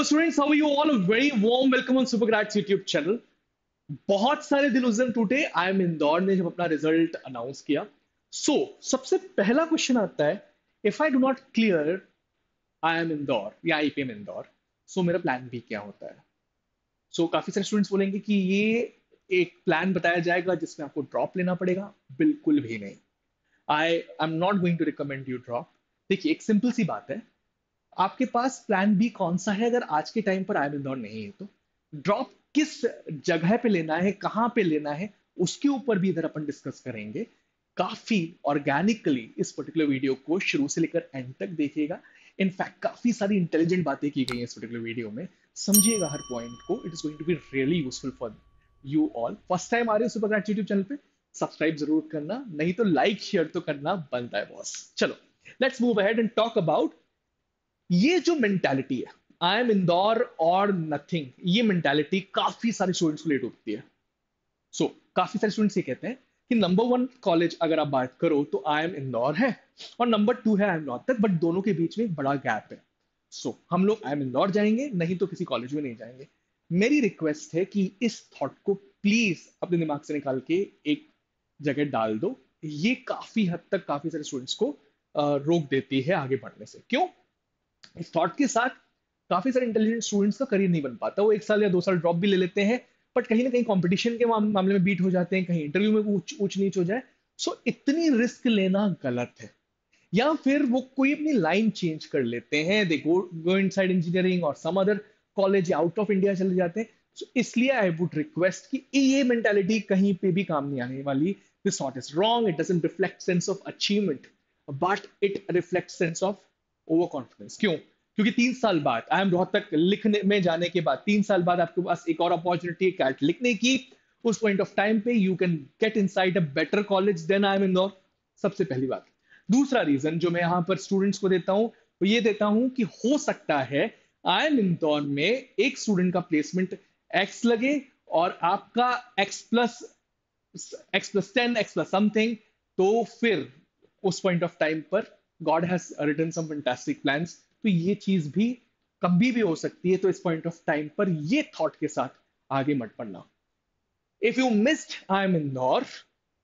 students, how are you all? A very warm welcome on Supergrads YouTube channel. बहुत सारे दिल उस दिन टूटे आई एम इंदौर ने जब अपना रिजल्ट अनाउंस किया. सबसे पहला क्वेश्चन आता है, if I do not clear I am Indore या आईपीएम इंदौर, मेरा प्लान बी क्या होता है? काफी सारे स्टूडेंट्स बोलेंगे कि ये एक प्लान बताया जाएगा जिसमें आपको ड्रॉप लेना पड़ेगा. बिल्कुल भी नहीं. I am not going to recommend you drop. देखिए, एक सिंपल सी बात है, आपके पास प्लान बी कौन सा है? अगर आज के टाइम पर आई एम इंदौर नहीं है तो ड्रॉप किस जगह पे लेना है, कहां पे लेना है, उसके ऊपर भी इधर अपन डिस्कस करेंगे. काफी ऑर्गेनिकली इस पर्टिकुलर वीडियो को शुरू से लेकर एंड तक देखिएगा. इनफैक्ट काफी सारी इंटेलिजेंट बातें की गई हैं इस पर्टिकुलर वीडियो में. समझिएगा हर पॉइंट को. It is going to be really useful for you all. First time आ रहे हो सुपरग्रैड यूट्यूब चैनल पे, सब्सक्राइब जरूर करना, नहीं तो लाइक शेयर तो करना बनता है बॉस. चलो, let's move ahead and talk about ये जो मेंटालिटी है, आई एम इंदौर और नथिंग. ये मेंटालिटी काफी सारे स्टूडेंट्स को लेट होती है. काफी सारे स्टूडेंट्स ये कहते हैं कि नंबर 1 कॉलेज अगर आप बात करो तो आई एम इंदौर है और नंबर 2 है आई एम रोहतक, बट दोनों के बीच में एक बड़ा गैप है. हम लोग आई एम इंदौर जाएंगे, नहीं तो किसी कॉलेज में नहीं जाएंगे. मेरी रिक्वेस्ट है कि इस थॉट को प्लीज अपने दिमाग से निकाल के एक जगह डाल दो. ये काफी हद तक काफी सारे स्टूडेंट्स को रोक देती है आगे बढ़ने से. क्यों? इस थॉट के साथ काफी सारे इंटेलिजेंट स्टूडेंट्स का करियर नहीं बन पाता. वो 1 साल या 2 साल ड्रॉप भी ले लेते हैं, बट कहीं ना कहीं कंपटीशन के मामले में बीट हो जाते हैं, कहीं इंटरव्यू में ऊंच नीच हो जाए. इतनी रिस्क लेना गलत है. या फिर वो कोई अपनी लाइन चेंज कर लेते हैं, दे गो इनसाइड इंजीनियरिंग और सम अदर कॉलेज या आउट ऑफ इंडिया चले जाते हैं. इसलिए आई वुड रिक्वेस्ट कि ये मेंटालिटी कहीं पे भी काम नहीं आने वाली. This thought is wrong. It doesn't reflect sense of achievement, but it reflect sense of over confidence. क्यों? क्योंकि 3 साल बाद आई एम रोहतक लिखने में जाने के बाद 3 साल बाद आपके पास एक और अपॉर्चुनिटी है कैट लिखने की. उस पॉइंट ऑफ टाइम पे you can get inside a better college than I am Indore. सबसे पहली बात. दूसरा रीजन जो मैं यहाँ पर स्टूडेंट्स को देता हूँ वो ये देता हूँ कि हो सकता है आई एम इंदौर में एक स्टूडेंट का प्लेसमेंट एक्स लगे और आपका x+10 x+ समथिंग. तो फिर उस पॉइंट ऑफ टाइम पर God has written some fantastic plans. तो ये चीज भी कभी भी हो सकती है. तो इस पॉइंट ऑफ टाइम पर ये थॉट के साथ आगे मत बढ़ना. If you missed I am Indore,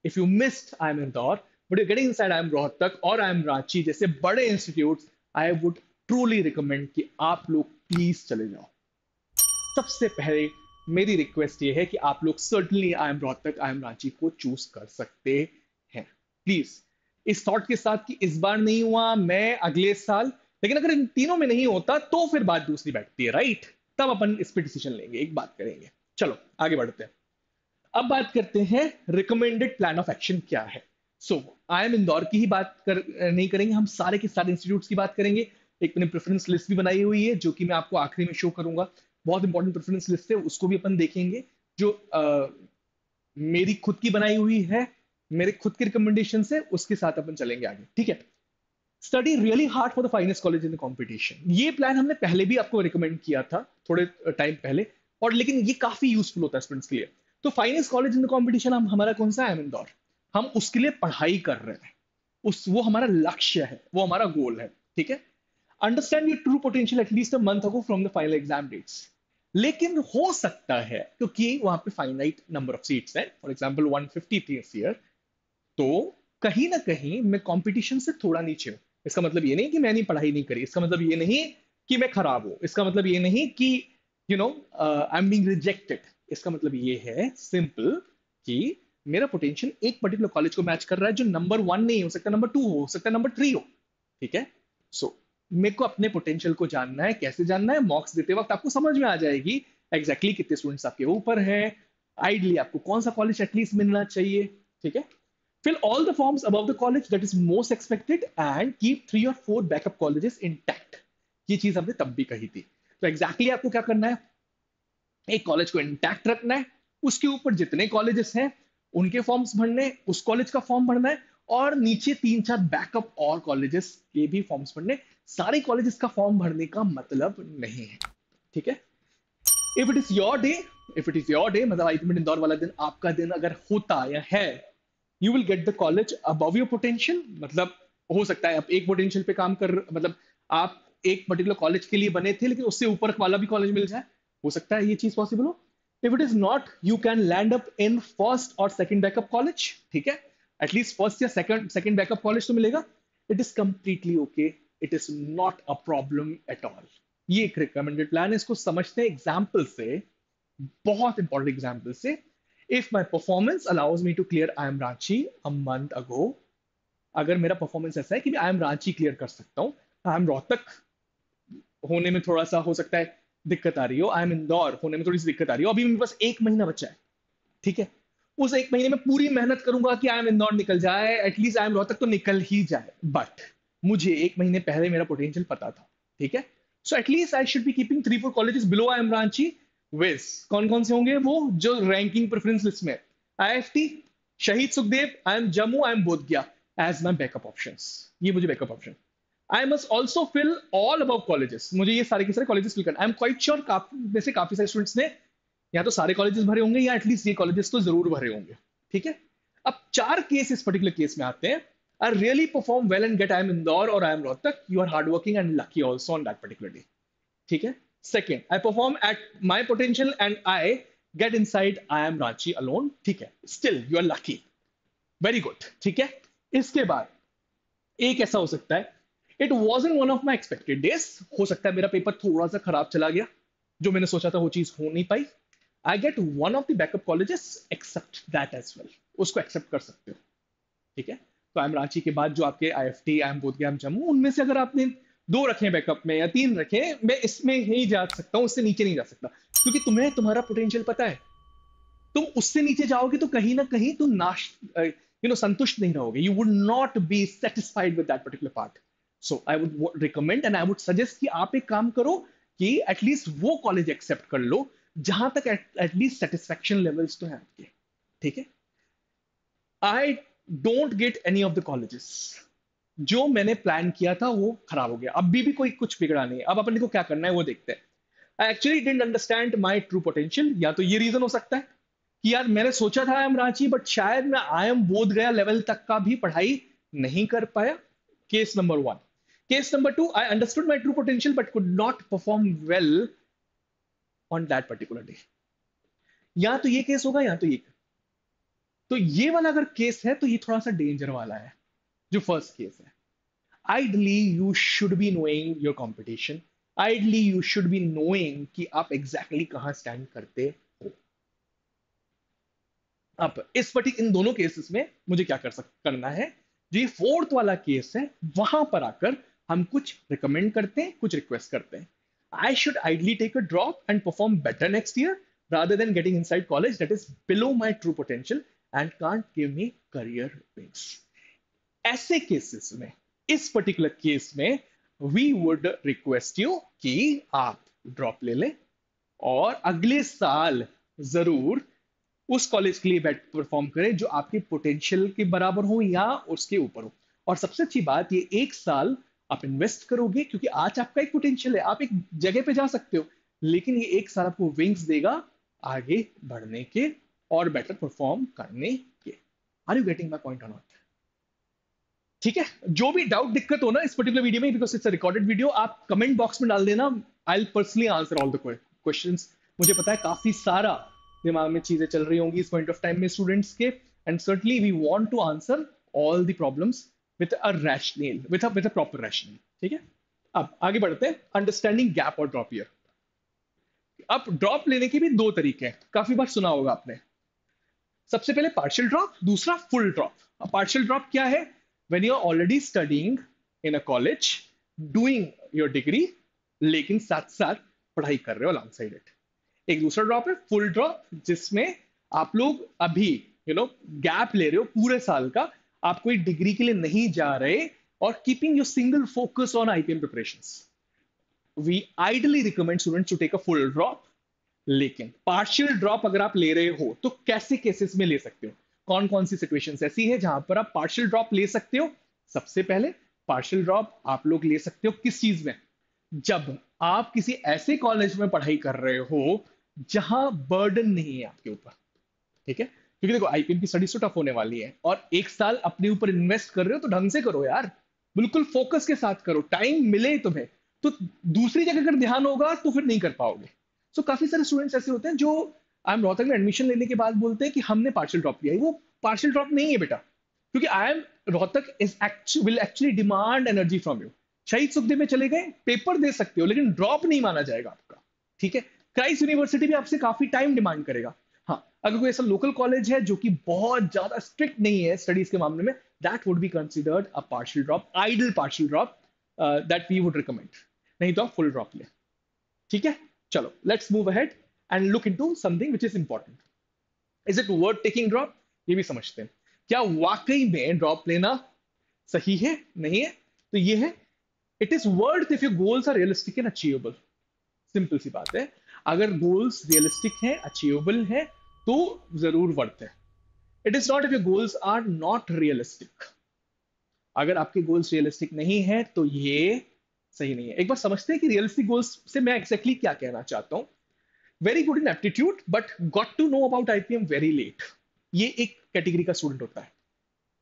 if you missed I am Indore but you getting inside I M Rohtak और आई एम रांची जैसे बड़े institutes, I would truly recommend कि आप लोग प्लीज चले जाओ. सबसे पहले मेरी रिक्वेस्ट ये है कि आप लोग certainly I M Rohtak, I am Ranchi को चूज कर सकते हैं. प्लीज इस थॉट के साथ कि इस बार नहीं हुआ, मैं अगले साल. लेकिन अगर इन तीनों में नहीं होता तो फिर बात दूसरी बैठती है, राइट? तब अपन इस पे डिसीजन लेंगे, एक बात करेंगे. चलो आगे बढ़ते हैं. अब बात करते हैं रिकमेंडेड प्लान ऑफ एक्शन क्या है. आई एम इंदौर की ही नहीं करेंगे, हम सारे के सारे इंस्टीट्यूट्स की बात करेंगे. एक मैंने प्रेफरेंस लिस्ट भी बनाई हुई है जो कि मैं आपको आखिरी में शो करूंगा. बहुत इंपॉर्टेंट प्रेफरेंस लिस्ट है, उसको भी अपन देखेंगे, जो मेरी खुद की बनाई हुई है, मेरे खुद के रिकमेंडेशन से. उसके साथ अपन चलेंगे आगे, ठीक है? Study really hard for the finest college in the competition. ये प्लान हमने पहले भी आपको रिकमेंड किया था थोड़े टाइम पहले, और लेकिन ये काफी यूजफुल होता है स्टूडेंट्स के लिए. तो finest college in the competition हमारा कौन सा है? इंदौर. हम उसके लिए पढ़ाई कर रहे हैं, वो हमारा लक्ष्य है, वो हमारा गोल है, ठीक है? Understand your true potential at least a month ago from the final exam dates. लेकिन हो सकता है क्योंकि वहां पे फाइनाइट नंबर ऑफ सीट्स है, फॉर एग्जाम्पल 150 थी इस ईयर, तो कहीं ना कहीं मैं कंपटीशन से थोड़ा नीचे हूं. इसका मतलब ये नहीं कि मैंने पढ़ाई नहीं करी, इसका मतलब ये नहीं कि मैं खराब हूं, इसका मतलब ये नहीं कि आई एम बीइंग रिजेक्टेड. इसका मतलब ये है सिंपल कि मेरा पोटेंशियल एक पर्टिकुलर कॉलेज को मैच कर रहा है जो नंबर 1 नहीं हो सकता, नंबर 2 हो सकता है, नंबर 3 हो, ठीक है? मेरे को अपने पोटेंशियल को जानना है. कैसे जानना है? मॉक्स देते वक्त आपको समझ में आ जाएगी एग्जैक्टली कितने स्टूडेंट्स आपके ऊपर हैं, आइडली आपको कौन सा कॉलेज एटलीस्ट मिलना चाहिए, ठीक है? Fill all the forms above the college that is most expected and keep 3 or 4 backup colleges intact. ये चीज हमने तब भी कही थी. तो एग्जैक्टली आपको क्या करना है? एक कॉलेज को इंटैक्ट रखना है, उसके ऊपर जितने कॉलेजेस हैं उनके फॉर्म्स भरने, उस कॉलेज का फॉर्म भरना है, और नीचे 3-4 बैकअप और कॉलेजेस के भी फॉर्म्स भरने. सारे कॉलेजेस का फॉर्म भरने का मतलब नहीं है, ठीक है? If it is your day, if it is your day मतलब आईपीएम इंदौर वाला दिन आपका दिन अगर होता या है, you will get the college above your potential. मतलब हो सकता है आप एक पोटेंशियल पे काम कर, मतलब आप एक पर्टिकुलर कॉलेज के लिए बने थे लेकिन उससे ऊपर वाला भी कॉलेज मिल जाए, हो सकता है ये चीज पॉसिबल हो। If it is not, you can land up in first और सेकंड बैकअप कॉलेज, ठीक है, एटलीस्ट फर्स्ट या सेकंड बैकअप कॉलेज तो मिलेगा। It is completely okay, it is not a problem at all. ये एक रिकमेंडेड प्लान है, इसको समझते हैं एग्जाम्पल से, बहुत इंपॉर्टेंट एग्जाम्पल से। If my performance allows me to clear I am Ranchi a month ago, अगर मेरा परफॉर्मेंस ऐसा है कि आई एम रांची क्लियर कर सकता हूँ, आई एम रोहतक होने में थोड़ा सा हो सकता है दिक्कत आ रही हो, आई एम इंदौर होने में थोड़ी सी दिक्कत आ रही हो, अभी मेरे पास एक महीना बचा है, ठीक है, उस एक महीने में पूरी मेहनत करूंगा कि आई एम इंदौर निकल जाए, एटलीस्ट आई एम रोहतक तो निकल ही जाए, बट मुझे एक महीने पहले मेरा पोटेंशियल पता था, ठीक है। So at least I should be keeping 3-4 colleges below I am Ranchi. विस कौन कौन से होंगे वो जो रैंकिंग प्रेफरेंस लिस्ट में, IFT, Shaheed Sukhdev, I am Jammu, I am Bodh Gaya as my backup option, ये मुझे backup option. I must also fill all above colleges, मुझे ये सारे के सारे कॉलेजेस फिल करना, आई एम क्वाइट श्योर में से काफी सारे स्टूडेंट्स ने या तो सारे कॉलेजेस भरे होंगे या एटलीस्ट ये कॉलेजेस तो जरूर भरे होंगे, ठीक है। अब 4 केस इस पर्टिकुलर केस में आते हैं। I really perform well and get I M Indore और I M Rohtak, you are hard working and lucky also on that particular day, ठीक है। Second, I perform at my potential and I get inside I M Ranchi alone, ठीक है, still you are lucky, very good, ठीक है। इसके बाद एक ऐसा हो सकता है, it wasn't one of my expected days, हो सकता है मेरा पेपर थोड़ा सा खराब चला गया, जो मैंने सोचा था वो चीज हो नहीं पाई, I get one of the backup colleges, accept that as well, उसको एक्सेप्ट कर सकते हो, ठीक है। तो आई एम रांची के बाद जो आपके IFT, I am Bodhgaya, I am Jammu, उनमें से अगर आपने 2 रखे बैकअप में या 3 रखे, मैं इसमें ही जा सकता हूँ, उससे नीचे नहीं जा सकता, क्योंकि तुम्हें तुम्हारा पोटेंशियल पता है। तुम उससे नीचे जाओगे तो कहीं ना कहीं तुम संतुष्ट नहीं रहोगे, you would not be satisfied with that particular part. So I would recommend and I would suggest कि आप एक काम करो कि एटलीस्ट वो कॉलेज एक्सेप्ट कर लो जहां तक एटलीस्ट सेटिस्फेक्शन लेवल्स तो है आपके, ठीक है। I don't get any of the colleges, जो मैंने प्लान किया था वो खराब हो गया, अभी भी कोई कुछ बिगड़ा नहीं है, अब अपन को क्या करना है वो देखते हैं। I actually didn't understand my true potential, या तो ये रीजन हो सकता है कि यार मैंने सोचा था आई एम रांची बट शायद मैं आई एम बोध गया लेवल तक का भी पढ़ाई नहीं कर पाया, case number 1। Case number 2, I understood my true potential but could not perform well on that particular day, या तो ये केस होगा या तो ये। तो ये वाला अगर केस है तो ये थोड़ा सा डेंजर वाला है, जो फर्स्ट केस है। Ideally you should be knowing your competition, ideally you should be knowing कि आप एग्जैक्टली कहां स्टैंड करते हो। अब इन दोनों केसेस में मुझे क्या करना है, जो ये फोर्थ वाला केस है वहां पर आकर हम कुछ रिकमेंड करते हैं, कुछ रिक्वेस्ट करते हैं। I should ideally take a drop and perform better next year rather than getting inside college that is below my true potential and can't give me career wings. ऐसे केसेस में, इस particular case में we would request you कि आप drop ले लें और अगले साल जरूर उस कॉलेज के लिए परफॉर्म करें जो आपके पोटेंशियल के बराबर हो या उसके ऊपर हो। और सबसे अच्छी बात, ये एक साल आप इन्वेस्ट करोगे क्योंकि आज आपका एक पोटेंशियल है, आप एक जगह पे जा सकते हो, लेकिन ये एक साल आपको विंग्स देगा आगे बढ़ने के और बेटर परफॉर्म करने के। Are you getting my point or not? ठीक है, जो भी डाउट दिक्कत हो ना इस पर्टिकुलर वीडियो में, because it's a recorded video, आप कमेंट बॉक्स में डाल देना, I will personally answer all the questions. मुझे पता है काफी सारा दिमाग में चीजें चल रही होंगी इस पॉइंट ऑफ टाइम में स्टूडेंट्स के, and certainly we want to answer all the problems with a rational, with a proper rational, ठीक है। अब आगे बढ़ते हैं, अंडरस्टैंडिंग गैप और ड्रॉप ईयर। अब ड्रॉप लेने के भी 2 तरीके हैं, काफी बार सुना होगा आपने। सबसे पहले पार्शियल ड्रॉप, दूसरा फुल ड्रॉप। पार्शियल ड्रॉप क्या है? When you are already studying in a college, doing your degree, लेकिन साथ साथ पढ़ाई कर रहे हो अलॉन्ग साइड इट। एक दूसरा ड्रॉप है फुल ड्रॉप, जिसमें आप लोग अभी गैप ले रहे हो पूरे साल का, आप कोई डिग्री के लिए नहीं जा रहे और keeping your single focus on IPM preparations. We ideally recommend students to take a full drop, लेकिन पार्शियल ड्रॉप अगर आप ले रहे हो तो कैसे केसेस में ले सकते हो, कौन कौन सी सिचुएशंस ऐसी है जहां पर आप पार्शियल ड्रॉप ले सकते हो। सबसे पहले पार्शियल ड्रॉप आप लोग ले सकते हो किस चीज में, जब आप किसी ऐसे कॉलेज में पढ़ाई कर रहे हो जहां बर्डन नहीं है आपके ऊपर, ठीक है। क्योंकि देखो आईपीएम की स्टडी तो टफ होने वाली है और एक साल अपने ऊपर इन्वेस्ट कर रहे हो तो ढंग से करो यार, बिल्कुल फोकस के साथ करो, टाइम मिले तुम्हें, तो दूसरी जगह अगर ध्यान होगा तो फिर नहीं कर पाओगे। सो काफी सारे स्टूडेंट्स ऐसे होते हैं जो आई एम रोहतक में एडमिशन लेने के बाद बोलते हैं कि हमने पार्शियल ड्रॉप लिया है। वो पार्शियल ड्रॉप नहीं है बेटा, क्योंकि आई M Rohtak is will actually demand energy from you. शहीद सुखदेव में चले गए, पेपर दे सकते हो लेकिन ड्रॉप नहीं माना जाएगा आपका, ठीक है। क्राइस्ट यूनिवर्सिटी भी आपसे काफी टाइम डिमांड करेगा। हाँ, अगर कोई ऐसा लोकल कॉलेज है जो कि बहुत ज्यादा स्ट्रिक्ट नहीं है स्टडीज के मामले में, that would be considered a partial drop, ideal partial drop, that we would recommend. नहीं तो आप फुल ड्रॉप ले, ठीक है। चलो let's move ahead and look into something which is important. Is it worth taking drop, ये भी समझते हैं। क्या वाकई में ड्रॉप लेना सही है, नहीं है? तो ये है, it is worth if your goals are realistic and achievable. Simple सी बात है, अगर गोल्स रियलिस्टिक हैं, अचीवेबल है, तो जरूर वर्थ है। It is not if your goals are not realistic. अगर आपके गोल्स रियलिस्टिक नहीं है तो ये सही नहीं है। एक बार समझते हैं कि रियलिस्टिक गोल्स से मैं एक्जैक्टली क्या कहना चाहता हूं। Very good in aptitude but got to know about IPM very late, ये एक कैटेगरी का स्टूडेंट होता है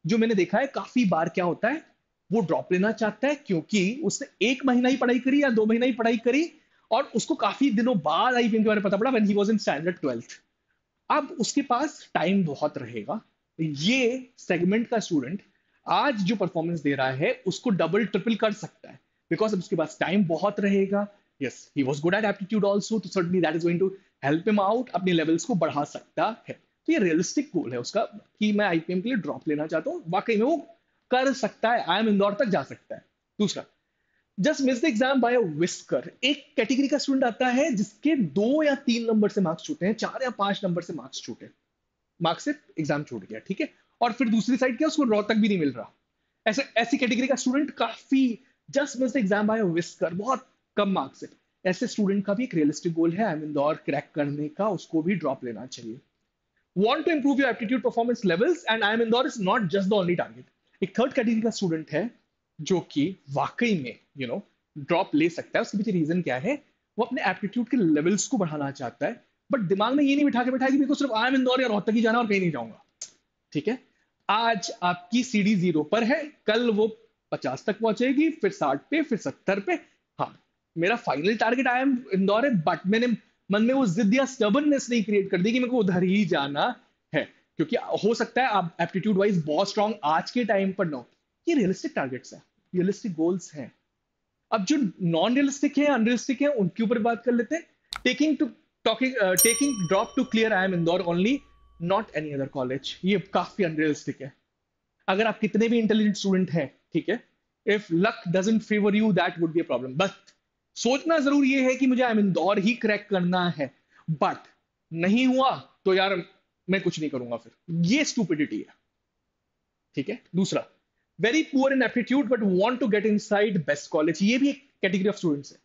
जो मैंने देखा है काफी बार। क्या होता है, वो ड्रॉप लेना चाहता है क्योंकि उसने 1 महीना ही पढ़ाई करी या 2 महीना ही पढ़ाई करी और उसको काफी दिनों बाद आईपीएम के बारे में पता पड़ा, when he was in standard 12th। अब उसके पास टाइम बहुत रहेगा। ये सेगमेंट का स्टूडेंट आज जो परफॉर्मेंस दे रहा है उसको डबल ट्रिपल कर सकता है, बिकॉज अब उसके पास टाइम बहुत रहेगा। Yes, he was good at aptitude also, तो certainly that is going to help him out, अपने लेवल्स को बढ़ा सकता है। तो ये रियलिस्टिक गोल है उसका कि मैं आईपीएम के लिए ड्रॉप लेना चाहता हूँ, वाकई में वो कर सकता है, आई एम इंदौर तक जा सकता है। दूसरा, just miss the exam by a whisker. एक कैटेगरी का स्टूडेंट आता है जिसके 2 या 3 नंबर से मार्क्स छूटे हैं, 4 या 5 नंबर से मार्क्स छूटे, मार्क्स से एग्जाम छूट गया, ठीक है। और फिर दूसरी साइड क्या, उसको रोहतक भी नहीं मिल रहा। ऐसे ऐसी कैटेगरी का स्टूडेंट काफी, just miss the exam by whisker, बहुत कम मार्क्स है। ऐसे स्टूडेंट का भी एक रियलिस्टिक गोल है, आई एम इंदौर क्रैक करने का, उसको भी ड्रॉप लेना चाहिए। Want to improve your aptitude performance levels and IIM Indore is not just the only target. एक थर्ड कैटेगरी का स्टूडेंट है जो कि वाकई में ड्रॉप ले सकता है। उसके पीछे रीजन क्या है, वो अपने एप्टीट्यूड के लेवल्स को बढ़ाना चाहता है, बट दिमाग में ये नहीं बिठा के बैठा कि मेरे को सिर्फ IIM इंदौर या रोहतक ही जाना और कहीं नहीं जाऊंगा, ठीक है। आज आपकी सीडी 0 पर है, कल वो 50 तक पहुंचेगी, फिर 60 पे, फिर 70 पे। हाँ, मेरा फाइनल टारगेट IIM इंदौर है, बट मैंने मन में वो जिद या स्टबर्ननेस नहीं क्रिएट कर दी कि मेरे को उधर ही जाना है, क्योंकि हो सकता है आप एप्टीट्यूड वाइज बहुत स्ट्रांग आज के टाइम पर ना। ये रियलिस्टिक टारगेट्स है, रियलिस्टिक गोल्स हैं। अब जो नॉन रियलिस्टिक है, अनरियलिस्टिक है, उनके ऊपर बात कर लेते हैं। Taking drop to clear IIM Indore only, not any other college, ये काफी अनरियलिस्टिक है। अगर आप कितने भी इंटेलिजेंट स्टूडेंट हैं, ठीक है, if luck doesn't favour you that would be a problem. But सोचना जरूर ये है कि मुझे IIM इंदौर ही क्रैक करना है, बट नहीं हुआ तो यार मैं कुछ नहीं करूंगा, फिर ये स्टूपिडिटी है, ठीक है। दूसरा, very poor in aptitude but want to get inside best college. ये भी एक कैटेगरी ऑफ स्टूडेंट्स है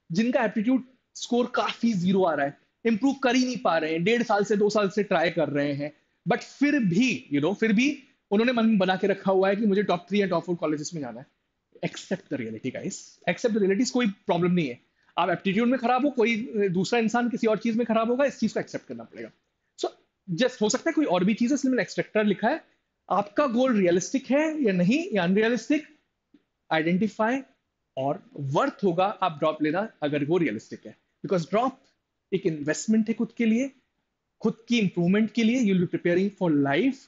जिनका एप्टीट्यूड स्कोर काफी 0 आ रहा है, इंप्रूव कर ही नहीं पा रहे हैं, 1.5 साल से 2 साल से ट्राई कर रहे हैं, बट फिर भी फिर भी उन्होंने मन बना के रखा हुआ है कि मुझे टॉप 3 या टॉप 4 कॉलेजेस में जाना है। Accept the reality guys, accept the reality, कोई प्रॉब्लम नहीं है। आप एप्टीट्यूड में खराब हो, कोई दूसरा इंसान किसी और चीज में खराब होगा, इस चीज को एक्सेप्ट करना पड़ेगा। सो जस्ट हो सकता है कोई और भी चीज है, इसलिए मैंने एक्सट्रैक्टर लिखा है। आपका गोल रियलिस्टिक है या नहीं, या अनरियलिस्टिक, आइडेंटिफाई, और वर्थ होगा आप ड्रॉप लेना अगर वो रियलिस्टिक है, बिकॉज ड्रॉप एक इन्वेस्टमेंट है खुद के लिए, खुद की इंप्रूवमेंट के लिए। You will B preparing for life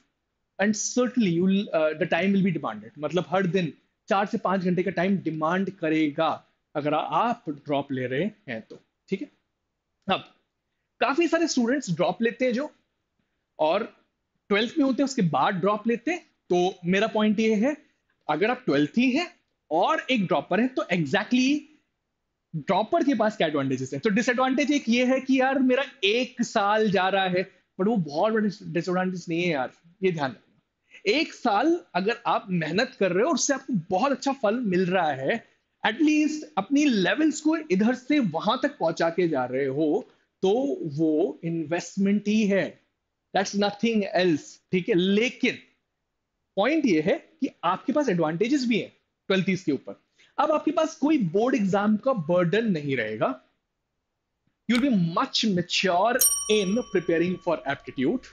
and certainly you the time will be demanded, मतलब हर दिन 4 से 5 घंटे का टाइम डिमांड करेगा अगर आप ड्रॉप ले रहे हैं तो, ठीक है। अब काफी सारे स्टूडेंट्स ड्रॉप लेते हैं जो, और 12th में होते हैं उसके बाद ड्रॉप लेते हैं। तो मेरा पॉइंट ये है, अगर आप 12th ही है और एक ड्रॉपर है तो एग्जैक्टली ड्रॉपर के पास क्या एडवांटेजेस है। तो डिसएडवांटेज एक ये है कि यार मेरा 1 साल जा रहा है, बट वो बहुत बड़ा डिसएडवांटेज नहीं है यार, ये ध्यान रखना। 1 साल अगर आप मेहनत कर रहे हो और उससे आपको बहुत अच्छा फल मिल रहा है, एटलीस्ट अपनी लेवल्स को इधर से वहां तक पहुंचा के जा रहे हो, तो वो इन्वेस्टमेंट ही है, दैट्स नथिंग एल्स, ठीक है। लेकिन पॉइंट ये है कि आपके पास एडवांटेजेस भी हैं 12th के ऊपर। अब आपके पास कोई बोर्ड एग्जाम का बर्डन नहीं रहेगा, you will be much mature in preparing for aptitude,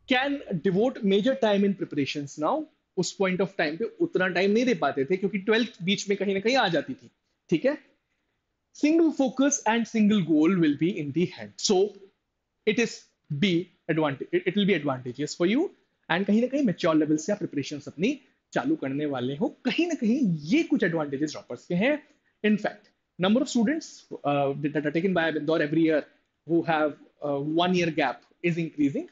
can devote major time in preparations now. उस पॉइंट ऑफ टाइम पे उतना टाइम नहीं दे पाते थे क्योंकि 12th बीच में कहीं ना कहीं आ जाती थी, ठीक है, single focus and single goal will be in the hand, so it is be advantage, it will be advantageous for you, and कहीं ना कहीं mature level से आप प्रिपरेशन अपनी चालू करने वाले हो, कहीं ना कहीं ये कुछ एडवांटेजेस ड्रॉपर्स के हैं. In fact, number of students that are taken by Indore every year who have 1 year gap is increasing.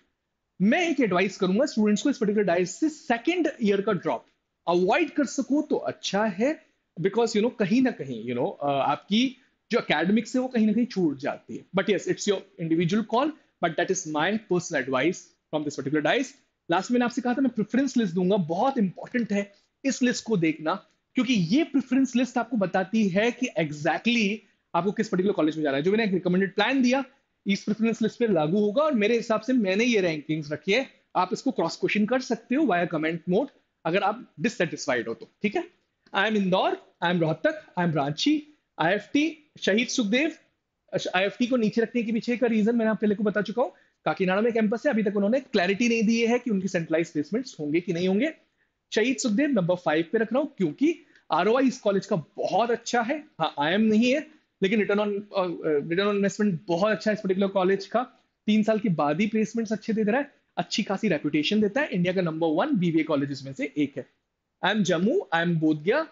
मैं एक एडवाइस करूंगा स्टूडेंट्स को इस पर्टिकुलर डाइस से सेकंड ईयर का ड्रॉप अवॉइड कर सको तो अच्छा है, बिकॉज यू नो कहीं ना कहीं यू नो आपकी जो एकेडमिक्स है वो कहीं ना कहीं छूट जाती है. But yes, it's your individual call, but that is my personal advice from this particular dice. Last में मैंने आपसे कहा था मैं प्रेफरेंस लिस्ट दूंगा, बहुत इंपॉर्टेंट है इस लिस्ट को देखना, क्योंकि ये प्रेफरेंस लिस्ट आपको बताती है कि एग्जैक्टली आपको किस पर्टिकुलर कॉलेज में जाना है. जो मैंने एक रिकमेंडेड प्लान दिया इस प्रेफरेंस लिस्ट पे लागू होगा, और मेरे हिसाब से मैंने ये रैंकिंग्स रखी है. आप इसको क्रॉस क्वेश्चन कर सकते हो वाया कमेंट मोड अगर आप डिससेटिस्फाइड हो तो. ठीक है, I M Indore, I M Rohtak, I am Ranchi, IFT Shaheed Sukhdev. IFT को नीचे रखने के पीछे का रीजन मैंने आप पहले को बता चुका हूँ. काकीनाडा में कैंपस है, अभी तक उन्होंने क्लैरिटी नहीं दी है कि उनकी सेंट्रलाइज प्लेसमेंट्स होंगे कि नहीं होंगे. शहीद सुखदेव नंबर 5 पे रख रहा हूँ क्योंकि आरओआई इस कॉलेज का बहुत अच्छा है. हाँ, आईएम नहीं है, लेकिन रिटर्न ऑन इन्वेस्टमेंट बहुत अच्छा है इस पर्टिकुलर कॉलेज का. 3 साल के बाद ही प्लेसमेंट्स अच्छे दे रहा है, अच्छी खासी रेपुटेशन देता है, इंडिया का नंबर 1 बीबीए कॉलेजेस में से एक है. I M Jammu, I am Bodhgaya,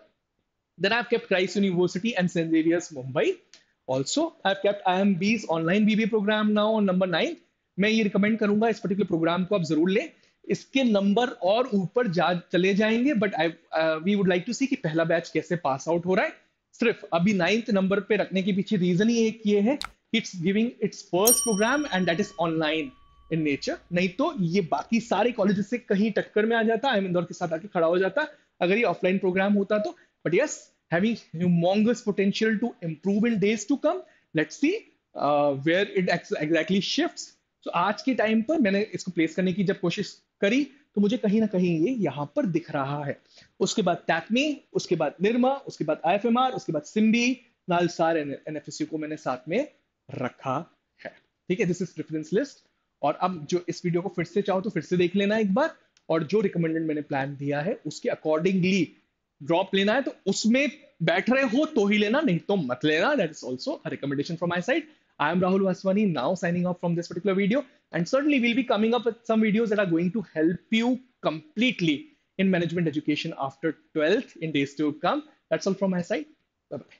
then I've kept Christ University and St. Xavier's Mumbai. Also, I've kept IMB's online BBA program now on number 9. मैं ये रिकमेंड करूंगा इस पर्टिकुलर प्रोग्राम को आप जरूर लें. इसके नंबर और ऊपर चले जाएंगे, but I we would like to see कि पहला बैच कैसे पास आउट हो रहा है. सिर्फ अभी 9th नंबर पे रखने के पीछे रीजन ही एक ये है, it's giving its first programme and that is online in nature. नहीं तो ये बाकी सारे कॉलेजेस से कहीं टक्कर में आ जाता, आई एम इंदौर के साथ आके खड़ा हो जाता अगर ये ऑफलाइन प्रोग्राम होता तो. But yes, having humongous potential to improve in days to come. Let's see where it exactly shifts. So आज के टाइम पर मैंने इसको प्लेस करने की जब कोशिश करी तो मुझे कहीं ना कहीं ये यहाँ पर दिख रहा है. उसके बाद टैकमी, उसके बाद निर्मा, उसके बाद आईएफएमआर, उसके बाद सिम्बी, नालसार, एनएफएसयू को मैंने साथ में रखा है. ठीक है, दिस इज प्रेफरेंस लिस्ट. और अब जो इस वीडियो को फिर से चाहो तो फिर से देख लेना एक बार, और जो रिकमेंडेड मैंने प्लान दिया है उसके अकॉर्डिंगली ड्रॉप लेना है तो उसमें बैठ रहे हो तो ही लेना, नहीं तो मत लेना. That is also a recommendation from my side. I am Rahul Vaswani, now signing off from this particular video, and certainly we'll be coming up with some videos that are going to help you completely in management education after 12th in days to come. That's all from my side. Bye bye.